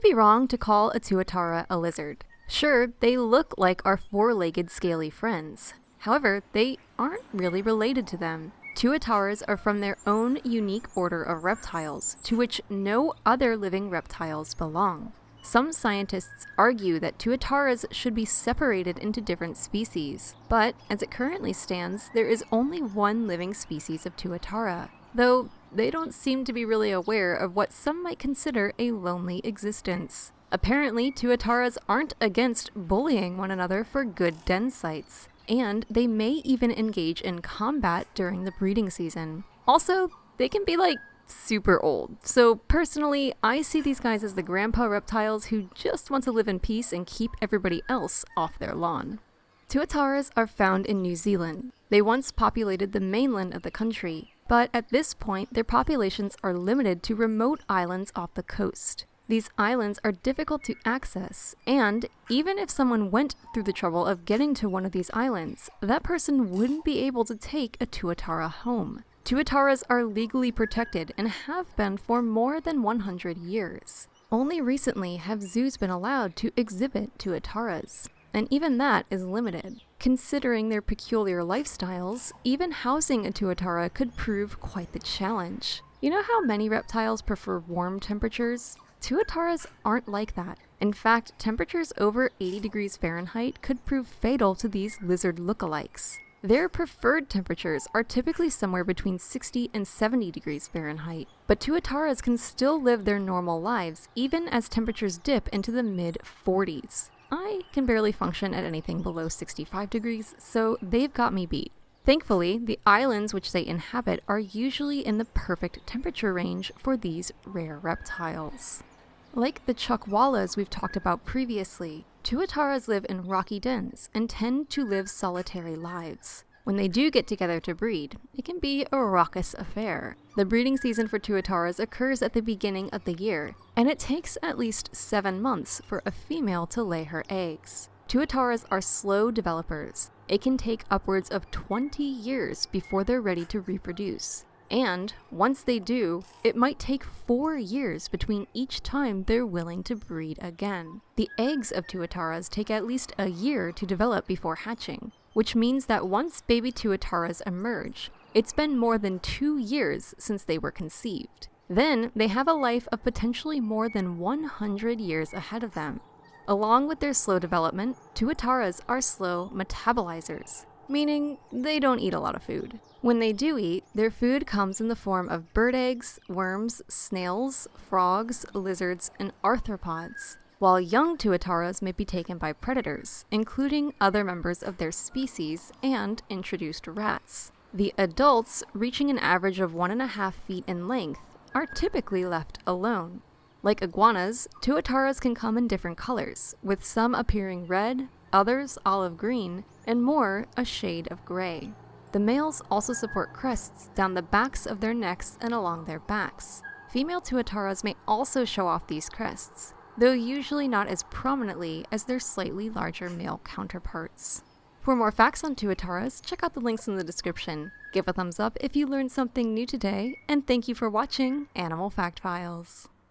may be wrong to call a tuatara a lizard. Sure, they look like our four-legged scaly friends. However, they aren't really related to them. Tuataras are from their own unique order of reptiles, to which no other living reptiles belong. Some scientists argue that tuataras should be separated into different species, but as it currently stands, there is only one living species of tuatara, though they don't seem to be really aware of what some might consider a lonely existence. Apparently, tuataras aren't against bullying one another for good den sites, and they may even engage in combat during the breeding season. Also, they can be super old. So personally, I see these guys as the grandpa reptiles who just want to live in peace and keep everybody else off their lawn. Tuataras are found in New Zealand. They once populated the mainland of the country, but at this point their populations are limited to remote islands off the coast. These islands are difficult to access, and even if someone went through the trouble of getting to one of these islands, that person wouldn't be able to take a tuatara home. Tuataras are legally protected and have been for more than 100 years. Only recently have zoos been allowed to exhibit tuataras, and even that is limited. Considering their peculiar lifestyles, even housing a tuatara could prove quite the challenge. You know how many reptiles prefer warm temperatures? Tuataras aren't like that. In fact, temperatures over 80 degrees Fahrenheit could prove fatal to these lizard lookalikes. Their preferred temperatures are typically somewhere between 60 and 70 degrees Fahrenheit, but tuataras can still live their normal lives even as temperatures dip into the mid-40s. I can barely function at anything below 65 degrees, so they've got me beat. Thankfully, the islands which they inhabit are usually in the perfect temperature range for these rare reptiles. Like the chuckwallas we've talked about previously, tuataras live in rocky dens and tend to live solitary lives. When they do get together to breed, it can be a raucous affair. The breeding season for tuataras occurs at the beginning of the year, and it takes at least 7 months for a female to lay her eggs. Tuataras are slow developers. It can take upwards of 20 years before they're ready to reproduce. And once they do, it might take 4 years between each time they're willing to breed again. The eggs of tuataras take at least a year to develop before hatching, which means that once baby tuataras emerge, it's been more than 2 years since they were conceived. Then they have a life of potentially more than 100 years ahead of them. Along with their slow development, tuataras are slow metabolizers, meaning they don't eat a lot of food. When they do eat, their food comes in the form of bird eggs, worms, snails, frogs, lizards, and arthropods, while young tuataras may be taken by predators, including other members of their species and introduced rats. The adults, reaching an average of 1.5 feet in length, are typically left alone. Like iguanas, tuataras can come in different colors, with some appearing red, others olive green, and more a shade of gray. The males also support crests down the backs of their necks and along their backs. Female tuataras may also show off these crests, though usually not as prominently as their slightly larger male counterparts. For more facts on tuataras, check out the links in the description. Give a thumbs up if you learned something new today, and thank you for watching Animal Fact Files.